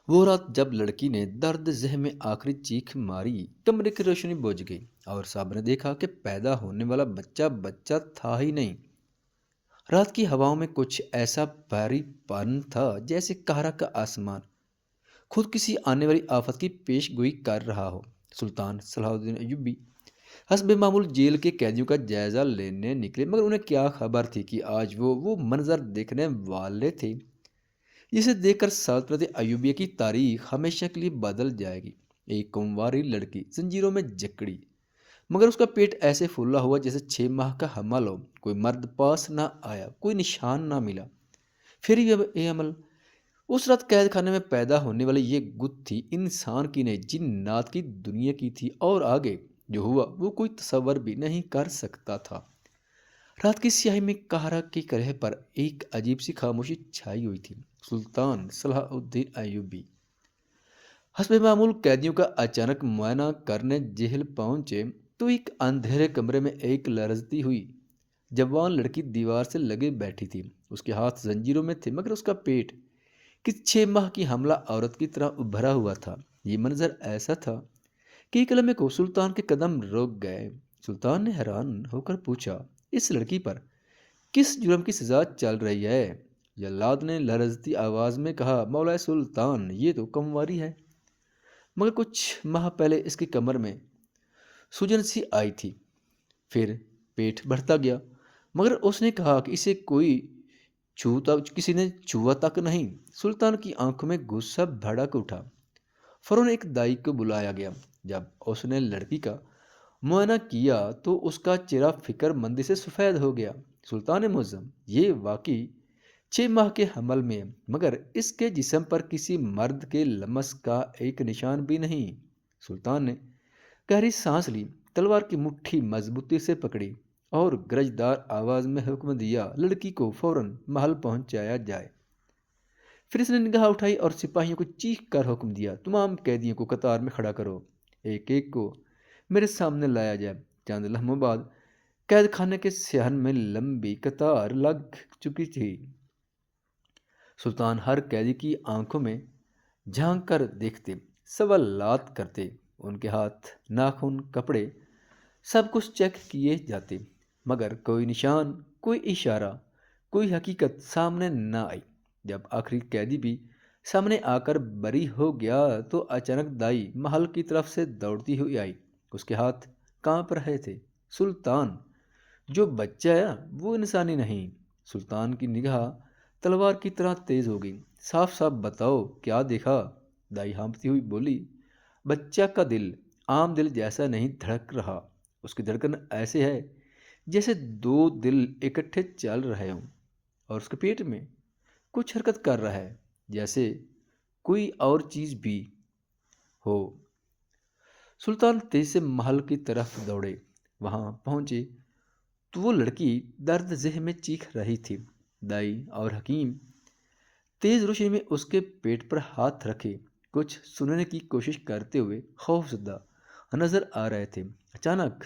وہ رات جب لڑکی نے درد ذہ میں آخری چیخ ماری، کمرے کی روشنی بجھ گئی اور صاحب نے دیکھا کہ پیدا ہونے والا بچہ بچہ تھا ہی نہیں۔ رات کی ہواؤں میں کچھ ایسا بھاری پن تھا جیسے قاہرہ کا آسمان خود کسی آنے والی آفت کی پیش گوئی کر رہا ہو۔ سلطان صلاح الدین ایوبی حسب معمول جیل کے قیدیوں کا جائزہ لینے نکلے، مگر انہیں کیا خبر تھی کہ آج وہ منظر دیکھنے والے تھے جسے دیکھ کر سلطنت ایوبیہ کی تاریخ ہمیشہ کے لیے بدل جائے گی۔ ایک کنواری لڑکی زنجیروں میں جکڑی، مگر اس کا پیٹ ایسے پھولا ہوا جیسے 6 ماہ کا حمل ہو۔ کوئی مرد پاس نہ آیا، کوئی نشان نہ ملا۔ پھر یہ عمل اس رات قید خانے میں پیدا ہونے والی یہ گتھی انسان کی نہیں، جنات کی دنیا کی تھی، اور آگے جو ہوا وہ کوئی تصور بھی نہیں کر سکتا تھا۔ رات کی سیاہی میں قاہرہ کی قلعے پر ایک عجیب سی خاموشی چھائی ہوئی تھی۔ سلطان صلاح الدین ایوبی حسب معمول قیدیوں کا اچانک معائنہ کرنے جیل پہنچے تو ایک اندھیرے کمرے میں ایک لرزتی ہوئی جوان لڑکی دیوار سے لگے بیٹھی تھی۔ اس کے ہاتھ زنجیروں میں تھے، مگر اس کا پیٹ کس 6 ماہ کی حاملہ عورت کی طرح ابھرا ہوا تھا۔ یہ منظر ایسا تھا کہ ایک لمحے کو سلطان کے قدم رک گئے۔ سلطان نے حیران ہو کر پوچھا، اس لڑکی پر کس جرم کی سزا چل رہی ہے؟ جلاد نے لرزتی آواز میں کہا، مولا سلطان، یہ تو کنواری ہے، مگر کچھ ماہ پہلے اس کی کمر میں سوجن سی آئی تھی، پھر پیٹ بڑھتا گیا، مگر اس نے کہا کہ اسے کسی نے چھوا تک نہیں۔ سلطان کی آنکھوں میں غصہ بھڑک اٹھا۔ فوراً ایک دائی کو بلایا گیا۔ جب اس نے لڑکی کا معائنہ کیا تو اس کا چہرہ فکر مندی سے سفید ہو گیا۔ سلطان معظم، یہ واقعی 6 ماہ کے حمل میں ہے، مگر اس کے جسم پر کسی مرد کے لمس کا ایک نشان بھی نہیں۔ سلطان نے گہری سانس لی، تلوار کی مٹھی مضبوطی سے پکڑی اور گرجدار آواز میں حکم دیا، لڑکی کو فوراً محل پہنچایا جائے۔ پھر اس نے نگاہ اٹھائی اور سپاہیوں کو چیخ کر حکم دیا، تمام قیدیوں کو قطار میں کھڑا کرو، ایک ایک کو میرے سامنے لایا جائے۔ چند لمحوں بعد قید خانے کے صحن میں لمبی قطار لگ چکی تھی۔ سلطان ہر قیدی کی آنکھوں میں جھانک کر دیکھتے، سوالات کرتے، ان کے ہاتھ، ناخن، کپڑے، سب کچھ چیک کیے جاتے، مگر کوئی نشان، کوئی اشارہ، کوئی حقیقت سامنے نہ آئی۔ جب آخری قیدی بھی سامنے آ کر بری ہو گیا تو اچانک دائی محل کی طرف سے دوڑتی ہوئی آئی۔ اس کے ہاتھ کانپ رہے تھے۔ سلطان، جو بچہ ہے وہ انسانی نہیں۔ سلطان کی نگاہ تلوار کی طرح تیز ہو گئی۔ صاف صاف بتاؤ، کیا دیکھا؟ دائی ہانپتی ہوئی بولی، بچہ کا دل عام دل جیسا نہیں دھڑک رہا، اس کی دھڑکن ایسے ہے جیسے دو دل اکٹھے چل رہے ہوں، اور اس کے پیٹ میں کچھ حرکت کر رہا ہے جیسے کوئی اور چیز بھی ہو۔ سلطان تیز سے محل کی طرف دوڑے۔ وہاں پہنچے تو وہ لڑکی درد ذہ میں چیخ رہی تھی۔ دائی اور حکیم تیز روشنی میں اس کے پیٹ پر ہاتھ رکھے کچھ سننے کی کوشش کرتے ہوئے خوف زدہ نظر آ رہے تھے۔ اچانک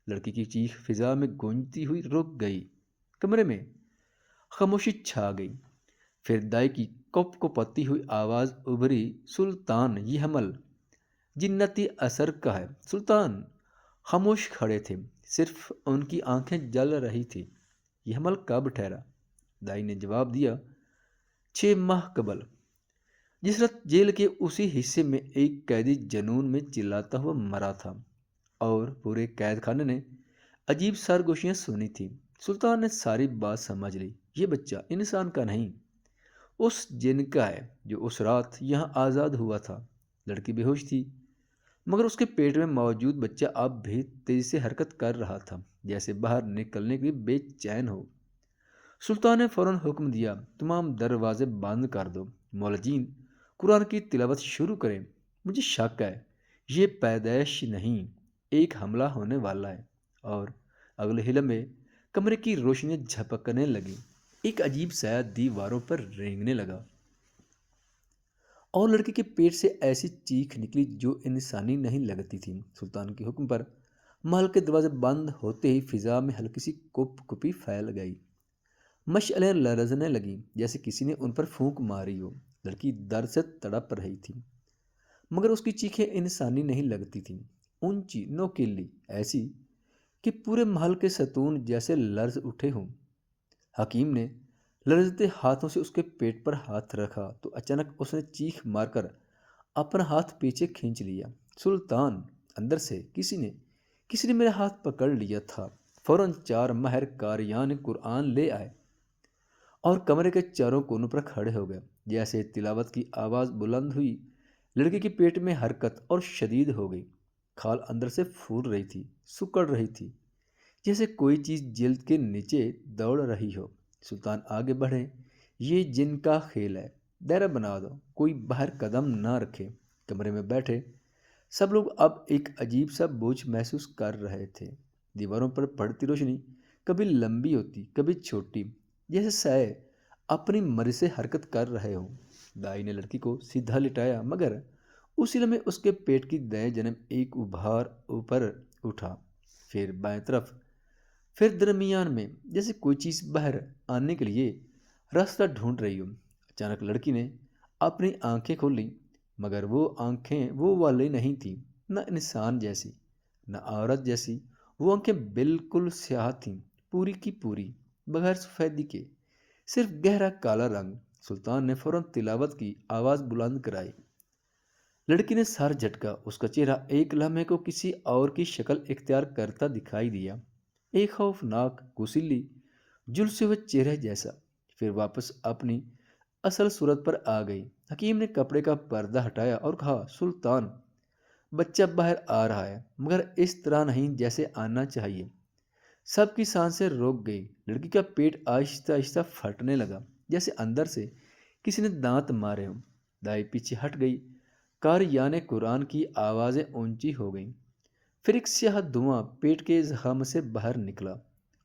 لڑکی کی چیخ فضا میں گونجتی ہوئی رک گئی۔ کمرے میں خاموشی چھا گئی۔ پھر دائی کی کپ کو پتی ہوئی آواز ابھری، سلطان، یہ حمل جنتی اثر کا ہے۔ سلطان خاموش کھڑے تھے، صرف ان کی آنکھیں جل رہی تھی۔ یہ حمل کب ٹھہرا؟ دائی نے جواب دیا، 6 ماہ قبل، جس رات جیل کے اسی حصے میں ایک قیدی جنون میں چلاتا ہوا مرا تھا، اور پورے قید خانے نے عجیب سرگوشیاں سنی تھی۔ سلطان نے ساری بات سمجھ لی، یہ بچہ انسان کا نہیں، اس جن کا ہے جو اس رات یہاں آزاد ہوا تھا۔ لڑکی بے ہوش تھی، مگر اس کے پیٹ میں موجود بچہ اب بھی تیزی سے حرکت کر رہا تھا، جیسے باہر نکلنے کے لیے بے چین ہو۔ سلطان نے فوراً حکم دیا، تمام دروازے بند کر دو، مولجین قرآن کی تلاوت شروع کریں۔ مجھے شک ہے یہ پیدائش نہیں، ایک حملہ ہونے والا ہے۔ اور اگلے ہی لمحے کمرے کی روشنیاں جھپکنے لگیں، ایک عجیب سایہ دیواروں پر رینگنے لگا، اور لڑکی کے پیٹ سے ایسی چیخ نکلی جو انسانی نہیں لگتی تھی۔ سلطان کے حکم پر محل کے دروازے بند ہوتے ہی فضا میں ہلکی سی کپ کپی پھیل گئی۔ مشعلیں لرزنے لگیں جیسے کسی نے ان پر پھونک ماری ہو۔ لڑکی درد سے تڑپ رہی تھی، مگر اس کی چیخیں انسانی نہیں لگتی تھیں، اونچی نوکیلی، ایسی کہ پورے محل کے ستون جیسے لرز اٹھے ہوں۔ حکیم نے لرزتے ہاتھوں سے اس کے پیٹ پر ہاتھ رکھا تو اچانک اس نے چیخ مار کر اپنا ہاتھ پیچھے کھینچ لیا۔ سلطان! اندر سے کسی نے میرا ہاتھ پکڑ لیا تھا۔ فوراً 4 ماہر قاریان قرآن لے آئے اور کمرے کے چاروں کونوں پر کھڑے ہو گئے۔ جیسے تلاوت کی آواز بلند ہوئی، لڑکی کے پیٹ میں حرکت اور شدید ہو گئی۔ کھال اندر سے پھول رہی تھی، سکڑ رہی تھی، جیسے کوئی چیز جلد کے نیچے دوڑ رہی ہو۔ سلطان آگے بڑھے، یہ جن کا کھیل ہے، دائرہ بنا دو، کوئی باہر قدم نہ رکھے۔ کمرے میں بیٹھے سب لوگ اب ایک عجیب سا بوجھ محسوس کر رہے تھے۔ دیواروں پر پڑتی روشنی کبھی لمبی ہوتی، کبھی چھوٹی، جیسے سائے اپنی مرضی سے حرکت کر رہے ہوں۔ دائی نے لڑکی کو سیدھا لٹایا، مگر اسی لمحے اس کے پیٹ کی دائیں جانب ایک ابھار اوپر اٹھا، پھر بائیں طرف، پھر درمیان میں، جیسے کوئی چیز باہر آنے کے لیے راستہ ڈھونڈ رہی ہو۔ اچانک لڑکی نے اپنی آنکھیں کھولیں، مگر وہ آنکھیں وہ والی نہیں تھیں، نہ انسان جیسی، نہ عورت جیسی۔ وہ آنکھیں بالکل سیاہ تھیں، پوری کی پوری، بغیر سفیدی کے، صرف گہرا کالا رنگ۔ سلطان نے فوراً تلاوت کی آواز بلند کرائی۔ لڑکی نے سر جھٹکا، اس کا چہرہ ایک لمحے کو کسی اور کی شکل اختیار کرتا دکھائی دیا، ایک خوفناک، کسیلی، جھلسے ہوئے چہرے جیسا، پھر واپس اپنی اصل صورت پر آ گئی۔ حکیم نے کپڑے کا پردہ ہٹایا اور کہا، سلطان! بچہ باہر آ رہا ہے، مگر اس طرح نہیں جیسے آنا چاہیے۔ سب کی سانسیں روک گئی۔ لڑکی کا پیٹ آہستہ آہستہ پھٹنے لگا، جیسے اندر سے کسی نے دانت مارے ہوں۔ دائی پیچھے ہٹ گئی، قاریان قرآن کی آوازیں اونچی ہو گئیں۔ پھر ایک سیاہ دھواں پیٹ کے زخم سے باہر نکلا،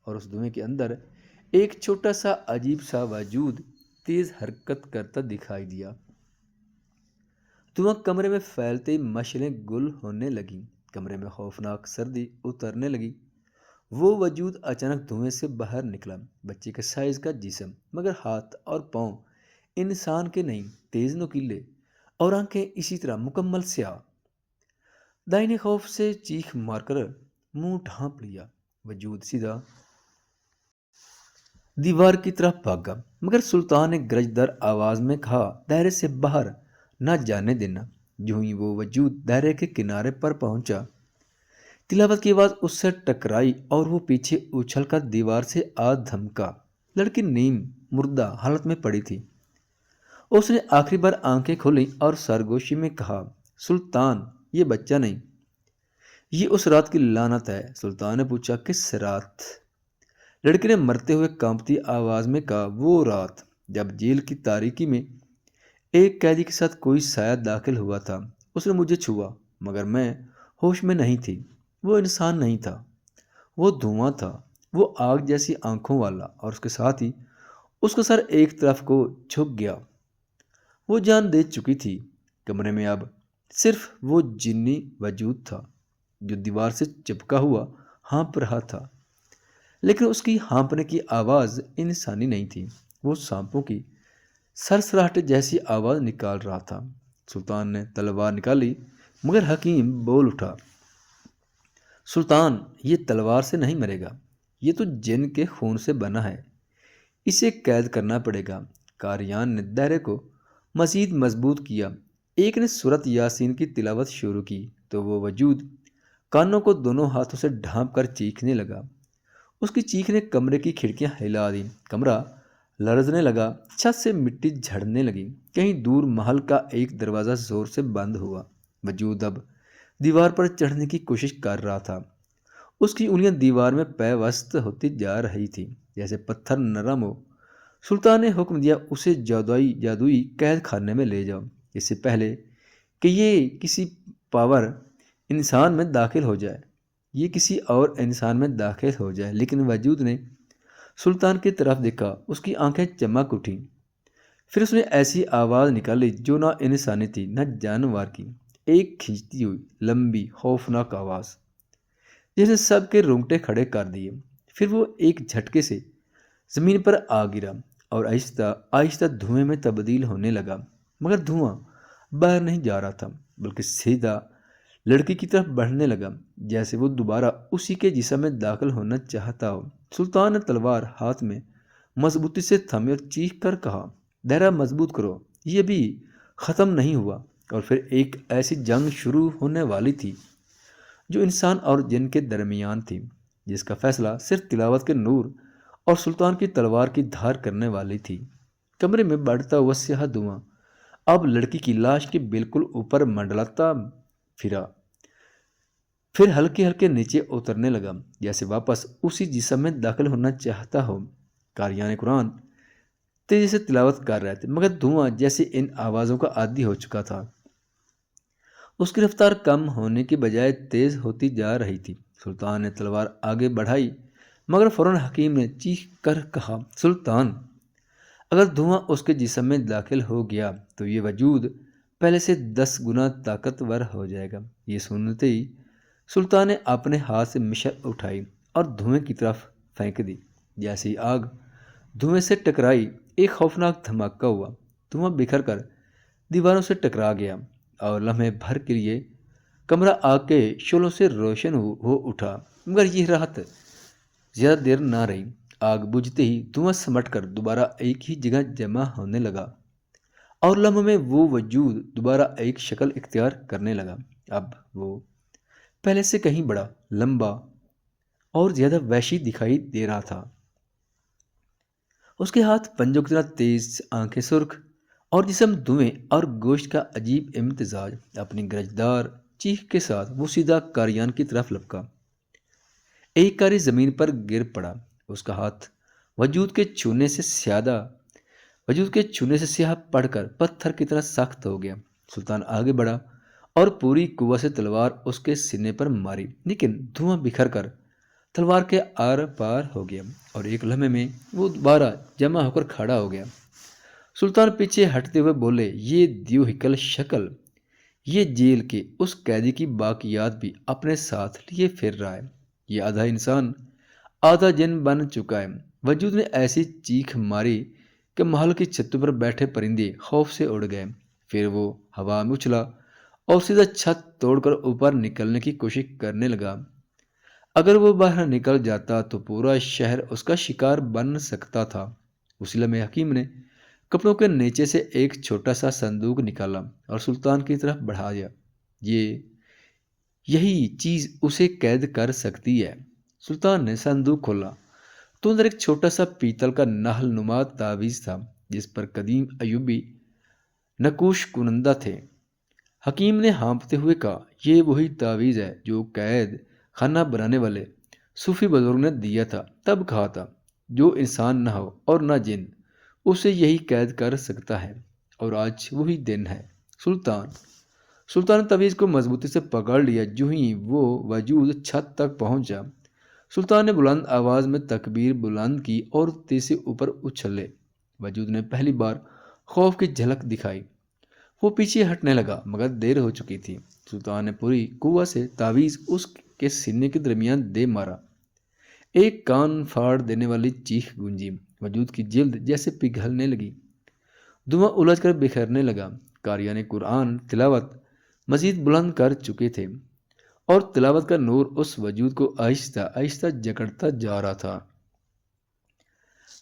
اور اس دھوئیں کے اندر ایک چھوٹا سا عجیب سا وجود تیز حرکت کرتا دکھائی دیا۔ دھواں کمرے میں پھیلتے ہی مشعلیں گل ہونے لگیں، کمرے میں خوفناک سردی اترنے لگی۔ وہ وجود اچانک دھوئیں سے باہر نکلا، بچے کے سائز کا جسم، مگر ہاتھ اور پاؤں انسان کے نہیں، تیز نوکیلے، اور آنکھیں اسی طرح مکمل سیاہ۔ دائی نے خوف سے چیخ مار کر منہ ڈھانپ لیا۔ وجود سیدھا دیوار کی طرف بھاگا، مگر سلطان نے گرجدار آواز میں کہا، دائرے سے باہر نہ جانے دینا۔ جو ہی وہ وجود دائرے کے کنارے پر پہنچا، تلاوت کی آواز اس سے ٹکرائی اور وہ پیچھے اچھل کر دیوار سے آ دھمکا۔ لڑکی نیم مردہ حالت میں پڑی تھی۔ اس نے آخری بار آنکھیں کھولیں اور سرگوشی میں کہا، سلطان! یہ بچہ نہیں، یہ اس رات کی لعنت ہے۔ سلطان نے پوچھا، کس رات؟ لڑکی نے مرتے ہوئے کانپتی آواز میں کہا، وہ رات جب جیل کی تاریکی میں ایک قیدی کے ساتھ کوئی سایہ داخل ہوا تھا۔ اس نے مجھے چھوا، مگر میں ہوش میں نہیں تھی۔ وہ انسان نہیں تھا، وہ دھواں تھا، وہ آگ جیسی آنکھوں والا، اور اس کے ساتھ ہی اس کا سر ایک طرف کو جھک گیا۔ وہ جان دے چکی تھی۔ کمرے میں اب صرف وہ جنی وجود تھا جو دیوار سے چپکا ہوا ہانپ رہا تھا، لیکن اس کی ہانپنے کی آواز انسانی نہیں تھی، وہ سانپوں کی سرسراہٹ جیسی آواز نکال رہا تھا۔ سلطان نے تلوار نکالی، مگر حکیم بول اٹھا، سلطان! یہ تلوار سے نہیں مرے گا، یہ تو جن کے خون سے بنا ہے، اسے قید کرنا پڑے گا۔ قاریان نے دائرے کو مزید مضبوط کیا۔ ایک نے سورۃ یاسین کی تلاوت شروع کی تو وہ وجود کانوں کو دونوں ہاتھوں سے ڈھانپ کر چیخنے لگا۔ اس کی چیخ نے کمرے کی کھڑکیاں ہلا دیں، کمرہ لرزنے لگا، چھت سے مٹی جھڑنے لگی۔ کہیں دور محل کا ایک دروازہ زور سے بند ہوا۔ وجود اب دیوار پر چڑھنے کی کوشش کر رہا تھا۔ اس کی انگلیاں دیوار میں پیوست ہوتی جا رہی تھی، جیسے پتھر نرم ہو۔ سلطان نے حکم دیا، اسے جادوئی قید خانے میں لے جاؤ، اس سے پہلے کہ یہ کسی پاور انسان میں داخل ہو جائے، یہ کسی اور انسان میں داخل ہو جائے۔ لیکن وجود نے سلطان کی طرف دیکھا، اس کی آنکھیں چمک اٹھیں، پھر اس نے ایسی آواز نکالی جو نہ انسانی تھی نہ جانور کی، ایک کھینچتی ہوئی لمبی خوفناک آواز جیسے سب کے رونگٹے کھڑے کر دیے۔ پھر وہ ایک جھٹکے سے زمین پر آ گرا اور آہستہ آہستہ دھوئیں میں تبدیل ہونے لگا، مگر دھواں باہر نہیں جا رہا تھا بلکہ سیدھا لڑکی کی طرف بڑھنے لگا، جیسے وہ دوبارہ اسی کے جسم میں داخل ہونا چاہتا ہو۔ سلطان نے تلوار ہاتھ میں مضبوطی سے تھمی اور چیخ کر کہا، دائرہ مضبوط کرو، یہ بھی ختم نہیں ہوا۔ اور پھر ایک ایسی جنگ شروع ہونے والی تھی جو انسان اور جن کے درمیان تھی، جس کا فیصلہ صرف تلاوت کے نور اور سلطان کی تلوار کی دھار کرنے والی تھی۔ کمرے میں بڑھتا ہوا سیاہ دھواں اب لڑکی کی لاش کے بالکل اوپر منڈلاتا پھرا، پھر ہلکے ہلکے نیچے اترنے لگا، جیسے واپس اسی جسم میں داخل ہونا چاہتا ہو۔ قاریان قرآن تیزی سے تلاوت کر رہے تھے، مگر دھواں جیسے ان آوازوں کا عادی ہو چکا تھا۔ اس کی رفتار کم ہونے کی بجائے تیز ہوتی جا رہی تھی۔ سلطان نے تلوار آگے بڑھائی، مگر فوراً حکیم نے چیخ کر کہا، سلطان، اگر دھواں اس کے جسم میں داخل ہو گیا تو یہ وجود پہلے سے 10 گنا طاقتور ہو جائے گا۔ یہ سنتے ہی سلطان نے اپنے ہاتھ سے مشعل اٹھائی اور دھوئیں کی طرف پھینک دی۔ جیسے ہی آگ دھوئیں سے ٹکرائی، ایک خوفناک دھماکہ ہوا، دھواں بکھر کر دیواروں سے ٹکرا گیا اور لمحے بھر کے لیے کمرہ آگ کے شعلوں سے روشن ہو اٹھا۔ مگر یہ راحت زیادہ دیر نہ رہی۔ آگ بجھتے ہی دھواں سمٹ کر دوبارہ ایک ہی جگہ جمع ہونے لگا اور لمحوں میں وہ وجود دوبارہ ایک شکل اختیار کرنے لگا۔ اب وہ پہلے سے کہیں بڑا، لمبا اور زیادہ وحشی دکھائی دے رہا تھا۔ اس کے ہاتھ پنجوں کی طرح تیز، آنکھیں سرخ اور جسم دھوئیں اور گوشت کا عجیب امتزاج۔ اپنی گرجدار چیخ کے ساتھ وہ سیدھا قاریان کی طرف لپکا۔ ایک قاری زمین پر گر پڑا، اس کا ہاتھ وجود کے چھونے سے سیاہ پڑ کر پتھر کی طرح سخت ہو گیا۔ سلطان آگے بڑھا اور پوری قوت سے تلوار اس کے سینے پر ماری، لیکن دھواں بکھر کر تلوار کے آر پار ہو گیا اور ایک لمحے میں وہ دوبارہ جمع ہو کر کھڑا ہو گیا۔ سلطان پیچھے ہٹتے ہوئے بولے، یہ دیوہکل شکل، یہ جیل کے اس قیدی کی باقیات بھی اپنے ساتھ لیے پھر رہا ہے۔ یہ آدھا انسان آدھا جن بن چکا ہے۔ وجود نے ایسی چیخ ماری کہ محل کی چھتوں پر بیٹھے پرندے خوف سے اڑ گئے۔ پھر وہ ہوا میں اچھلا اور سیدھا چھت توڑ کر اوپر نکلنے کی کوشش کرنے لگا۔ اگر وہ باہر نکل جاتا تو پورا شہر اس کا شکار بن سکتا تھا۔ اسی لمحے حکیم نے کپڑوں کے نیچے سے ایک چھوٹا سا صندوق نکالا اور سلطان کی طرف بڑھا دیا۔ یہی چیز اسے قید کر سکتی ہے۔ سلطان نے صندوق کھولا تو اندر ایک چھوٹا سا پیتل کا نحل نما تعویذ تھا، جس پر قدیم ایوبی نقوش کنندہ تھے۔ حکیم نے ہانپتے ہوئے کہا، یہ وہی تعویذ ہے جو قید خانہ بنانے والے صوفی بزرگ نے دیا تھا، تب کہا تھا جو انسان نہ ہو اور نہ جن، اسے یہی قید کر سکتا ہے، اور آج وہی دن ہے۔ سلطان نے تعویذ کو مضبوطی سے پکڑ لیا۔ جو ہی وہ وجود چھت تک پہنچا، سلطان نے بلند آواز میں تکبیر بلند کی اور تیزی سے اوپر اچھلے۔ وجود نے پہلی بار خوف کی جھلک دکھائی۔ وہ پیچھے ہٹنے لگا، مگر دیر ہو چکی تھی۔ سلطان نے پوری قوت سے تعویذ اس کے سینے کے درمیان دے مارا۔ ایک کان پھاڑ دینے والی چیخ گونجی، وجود کی جلد جیسے پگھلنے لگی، دھواں الجھ کر بکھرنے لگا۔ قاریان قرآن تلاوت مزید بلند کر چکے تھے اور تلاوت کا نور اس وجود کو آہستہ آہستہ جکڑتا جا رہا تھا۔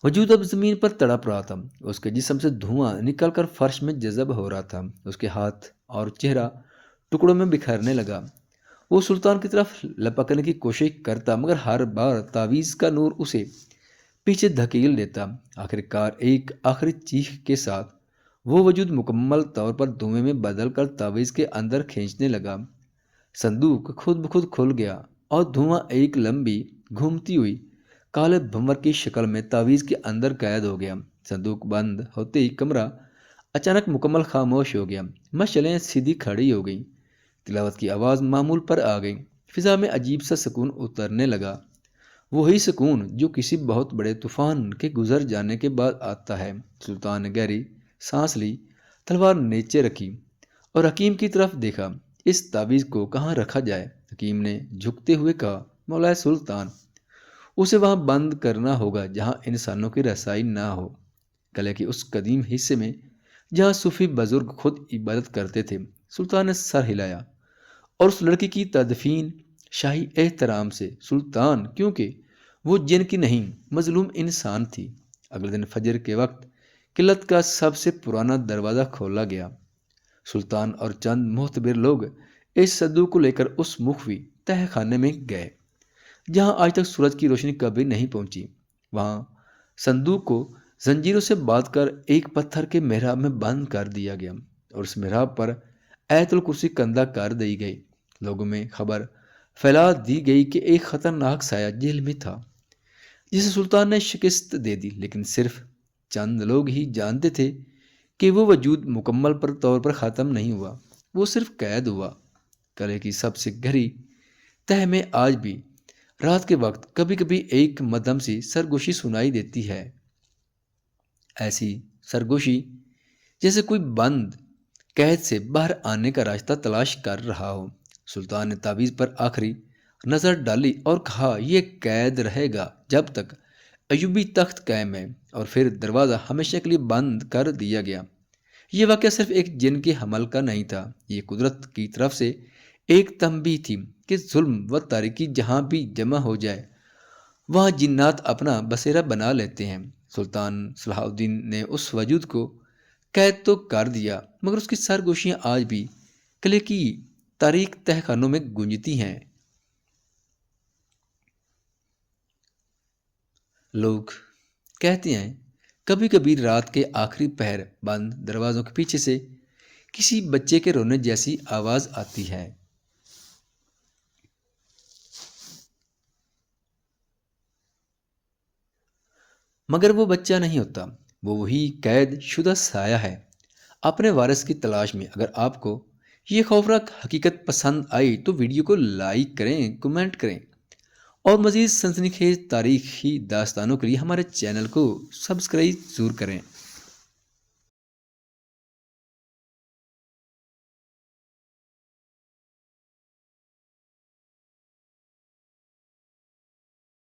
وجود اب زمین پر تڑپ رہا تھا، اس کے جسم سے دھواں نکل کر فرش میں جذب ہو رہا تھا۔ اس کے ہاتھ اور چہرہ ٹکڑوں میں بکھرنے لگا۔ وہ سلطان کی طرف لپکنے کی کوشش کرتا، مگر ہر بار تعویذ کا نور اسے پیچھے دھکیل دیتا۔ آخرکار ایک آخری چیخ کے ساتھ وہ وجود مکمل طور پر دھوئیں میں بدل کر تعویذ کے اندر کھینچنے لگا۔ صندوق خود بخود کھل گیا اور دھواں ایک لمبی گھومتی ہوئی کالے بھنور کی شکل میں تعویذ کے اندر قید ہو گیا۔ صندوق بند ہوتے ہی کمرہ اچانک مکمل خاموش ہو گیا۔ مشعلیں سیدھی کھڑی ہو گئیں، تلاوت کی آواز معمول پر آ گئی۔ فضا میں عجیب سا سکون اترنے لگا، وہی سکون جو کسی بہت بڑے طوفان کے گزر جانے کے بعد آتا ہے۔ سلطان نے گہری سانس لی، تلوار نیچے رکھی اور حکیم کی طرف دیکھا۔ اس تعویذ کو کہاں رکھا جائے؟ حکیم نے جھکتے ہوئے کہا، مولا سلطان، اسے وہاں بند کرنا ہوگا جہاں انسانوں کی رسائی نہ ہو، گلے کے اس قدیم حصے میں جہاں صوفی بزرگ خود عبادت کرتے تھے۔ سلطان نے سر ہلایا اور اس لڑکی کی تدفین شاہی احترام سے، سلطان کیونکہ وہ جن کی نہیں مظلوم انسان تھی۔ اگلے دن فجر کے وقت قلعت کا سب سے پرانا دروازہ کھولا گیا۔ سلطان اور چند معتبر لوگ اس صندوق کو لے کر اس مخفی تہہ خانے میں گئے جہاں آج تک سورج کی روشنی کبھی نہیں پہنچی۔ وہاں صندوق کو زنجیروں سے باندھ کر ایک پتھر کے محراب میں بند کر دیا گیا اور اس محراب پر ایت الکرسی کندہ کر دی گئی۔ لوگوں میں خبر پھیلا دی گئی کہ ایک خطرناک سایہ جیل میں تھا جسے سلطان نے شکست دے دی، لیکن صرف چند لوگ ہی جانتے تھے کہ وہ وجود مکمل طور پر ختم نہیں ہوا، وہ صرف قید ہوا۔ قلعے کی سب سے گہری تہہ میں آج بھی رات کے وقت کبھی کبھی ایک مدھم سی سرگوشی سنائی دیتی ہے، ایسی سرگوشی جیسے کوئی بند قید سے باہر آنے کا راستہ تلاش کر رہا ہو۔ سلطان نے تعویذ پر آخری نظر ڈالی اور کہا، یہ قید رہے گا جب تک ایوبی تخت قائم ہے، اور پھر دروازہ ہمیشہ کے لیے بند کر دیا گیا۔ یہ واقعہ صرف ایک جن کے حمل کا نہیں تھا، یہ قدرت کی طرف سے ایک تنبیہ تھی کہ ظلم و تاریکی جہاں بھی جمع ہو جائے وہاں جنات اپنا بسیرا بنا لیتے ہیں۔ سلطان صلاح الدین نے اس وجود کو قید تو کر دیا، مگر اس کی سرگوشیاں آج بھی قلعے کی تاریک تہہ خانوں میں گونجتی ہیں۔ لوگ کہتے ہیں کبھی کبھی رات کے آخری پہر بند دروازوں کے پیچھے سے کسی بچے کے رونے جیسی آواز آتی ہے۔ مگر وہ بچہ نہیں ہوتا، وہ وہی قید شدہ سایہ ہے اپنے وارث کی تلاش میں۔ اگر آپ کو یہ خوفناک حقیقت پسند آئی تو ویڈیو کو لائک کریں، کمنٹ کریں، اور مزید سنسنی خیز تاریخی داستانوں کے لیے ہمارے چینل کو سبسکرائب ضرور کریں۔